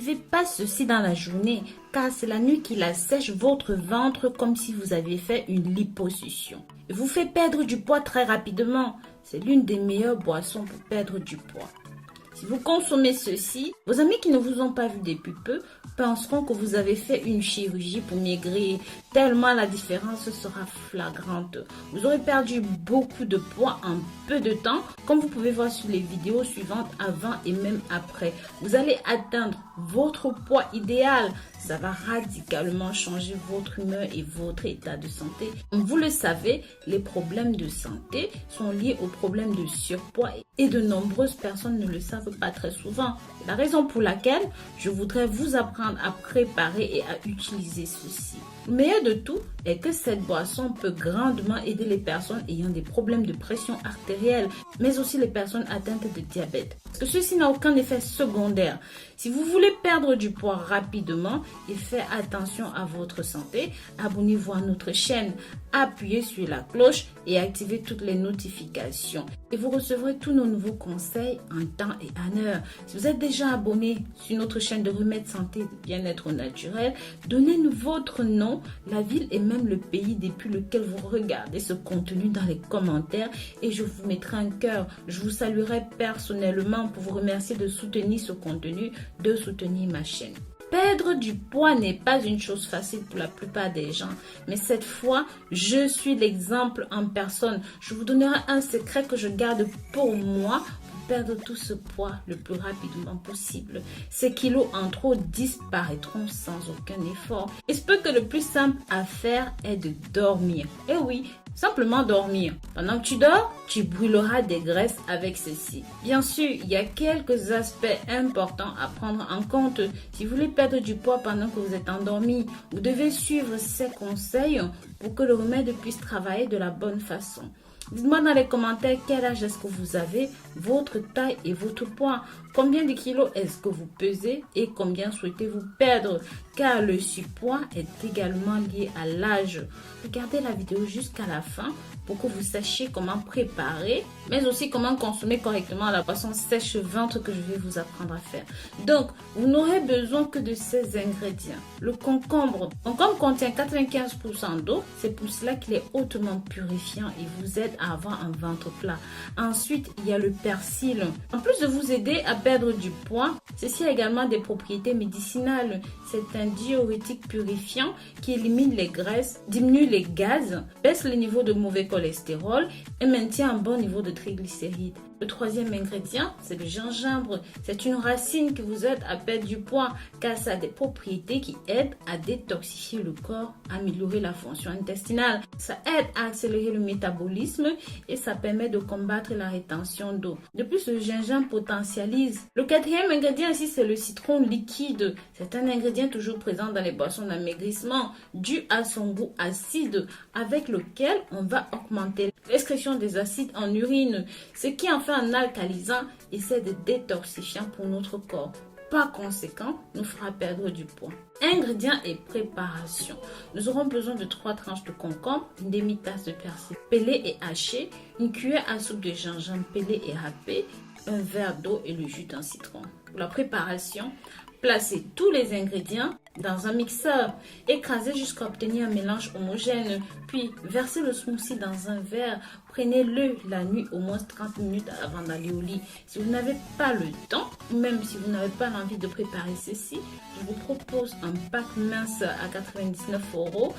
Ne faites pas ceci dans la journée, car c'est la nuit qu'il assèche votre ventre comme si vous aviez fait une liposuction. Il vous fait perdre du poids très rapidement. C'est l'une des meilleures boissons pour perdre du poids. Si vous consommez ceci, vos amis qui ne vous ont pas vu depuis peu penseront que vous avez fait une chirurgie pour maigrir, tellement la différence sera flagrante. Vous aurez perdu beaucoup de poids en peu de temps, comme vous pouvez voir sur les vidéos suivantes avant et même après. Vous allez atteindre votre poids idéal. Ça va radicalement changer votre humeur et votre état de santé. Vous le savez, les problèmes de santé sont liés aux problèmes de surpoids et de nombreuses personnes ne le savent pas très souvent. C'est la raison pour laquelle je voudrais vous apprendre à préparer et à utiliser ceci. Le meilleur de tout est que cette boisson peut grandement aider les personnes ayant des problèmes de pression artérielle, mais aussi les personnes atteintes de diabète. Parce que ceci n'a aucun effet secondaire. Si vous voulez perdre du poids rapidement et faire attention à votre santé, abonnez-vous à notre chaîne, appuyez sur la cloche et activez toutes les notifications. Et vous recevrez tous nos nouveaux conseils en temps et en heure. Si vous êtes déjà abonné sur notre chaîne de Remède Santé et de Bien-être Naturel, donnez-nous votre nom, la ville et même le pays depuis lequel vous regardez ce contenu dans les commentaires et je vous mettrai un cœur. Je vous saluerai personnellement pour vous remercier de soutenir ce contenu, de soutenir ma chaîne. Perdre du poids n'est pas une chose facile pour la plupart des gens, mais cette fois, je suis l'exemple en personne. Je vous donnerai un secret que je garde pour moi pour perdre tout ce poids le plus rapidement possible. Ces kilos en trop disparaîtront sans aucun effort. Il se peut que le plus simple à faire est de dormir. Eh oui, simplement dormir. Pendant que tu dors, tu brûleras des graisses avec ceci. Bien sûr, il y a quelques aspects importants à prendre en compte. Si vous voulez perdre du poids pendant que vous êtes endormi, vous devez suivre ces conseils pour que le remède puisse travailler de la bonne façon. Dites-moi dans les commentaires quel âge est-ce que vous avez, votre taille et votre poids. Combien de kilos est-ce que vous pesez et combien souhaitez-vous perdre? Car le surpoids est également lié à l'âge. Regardez la vidéo jusqu'à la fin pour que vous sachiez comment préparer, mais aussi comment consommer correctement la boisson sèche-ventre que je vais vous apprendre à faire. Donc, vous n'aurez besoin que de ces ingrédients. Le concombre. Le concombre contient 95% d'eau. C'est pour cela qu'il est hautement purifiant et vous aide à avoir un ventre plat. Ensuite, il y a le persil. En plus de vous aider à perdre du poids, ceci a également des propriétés médicinales. C'est un diurétique purifiant qui élimine les graisses, diminue les gaz, baisse le niveau de mauvais cholestérol et maintient un bon niveau de triglycérides. Le troisième ingrédient, c'est le gingembre. C'est une racine qui vous aide à perdre du poids car ça a des propriétés qui aident à détoxifier le corps, améliorer la fonction intestinale. Ça aide à accélérer le métabolisme et ça permet de combattre la rétention d'eau. De plus, le gingembre potentialise. Le quatrième ingrédient ici, c'est le citron liquide. C'est un ingrédient toujours présent dans les boissons d'amaigrissement dû à son goût acide avec lequel on va augmenter l'excrétion des acides en urine, ce qui en fait un alcalisant et c'est de détoxifiant pour notre corps. Par conséquent, nous fera perdre du poids. Ingrédients et préparation. Nous aurons besoin de 3 tranches de concombre, une demi-tasse de persil pelé et haché, une cuillère à soupe de gingembre pelé et râpé, un verre d'eau et le jus d'un citron. Pour la préparation, placez tous les ingrédients dans un mixeur, écrasez jusqu'à obtenir un mélange homogène, puis versez le smoothie dans un verre. Prenez-le la nuit au moins 30 minutes avant d'aller au lit. Si vous n'avez pas le temps, ou même si vous n'avez pas l'envie de préparer ceci, je vous propose un pack mince à 99 €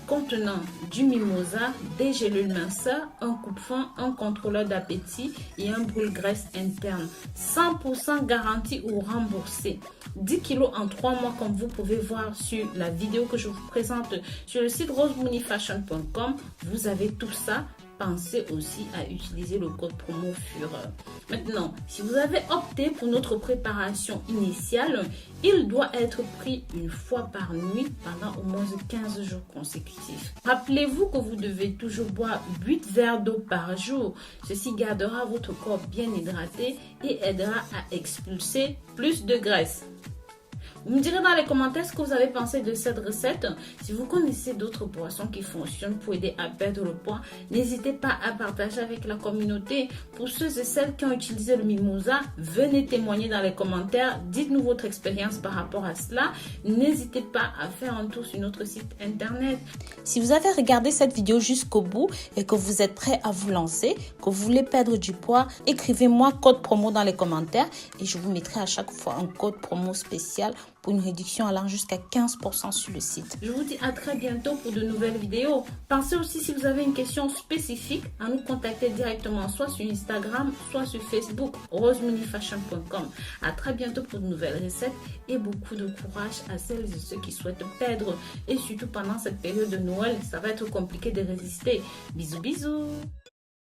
contenant du mimosa, des gélules minceurs, un coupe-faim, un contrôleur d'appétit et un brûle-graisse interne. 100% garanti ou remboursé. 10 kilos en 3 mois comme vous pouvez voir sur la vidéo que je vous présente sur le site rosemooneyfashion.com. Vous avez tout ça. Pensez aussi à utiliser le code promo FUREUR. Maintenant, si vous avez opté pour notre préparation initiale, il doit être pris une fois par nuit pendant au moins 15 jours consécutifs. Rappelez-vous que vous devez toujours boire 8 verres d'eau par jour. Ceci gardera votre corps bien hydraté et aidera à expulser plus de graisse. Vous me direz dans les commentaires ce que vous avez pensé de cette recette. Si vous connaissez d'autres boissons qui fonctionnent pour aider à perdre le poids, n'hésitez pas à partager avec la communauté. Pour ceux et celles qui ont utilisé le mimosa, venez témoigner dans les commentaires. Dites-nous votre expérience par rapport à cela. N'hésitez pas à faire un tour sur notre site internet. Si vous avez regardé cette vidéo jusqu'au bout et que vous êtes prêt à vous lancer, que vous voulez perdre du poids, écrivez-moi code promo dans les commentaires et je vous mettrai à chaque fois un code promo spécial pour une réduction allant jusqu'à 15% sur le site. Je vous dis à très bientôt pour de nouvelles vidéos. Pensez aussi, si vous avez une question spécifique, à nous contacter directement soit sur Instagram, soit sur Facebook, rosemoneyfashion.com. À très bientôt pour de nouvelles recettes et beaucoup de courage à celles et ceux qui souhaitent perdre. Et surtout pendant cette période de Noël, ça va être compliqué de résister. Bisous, bisous!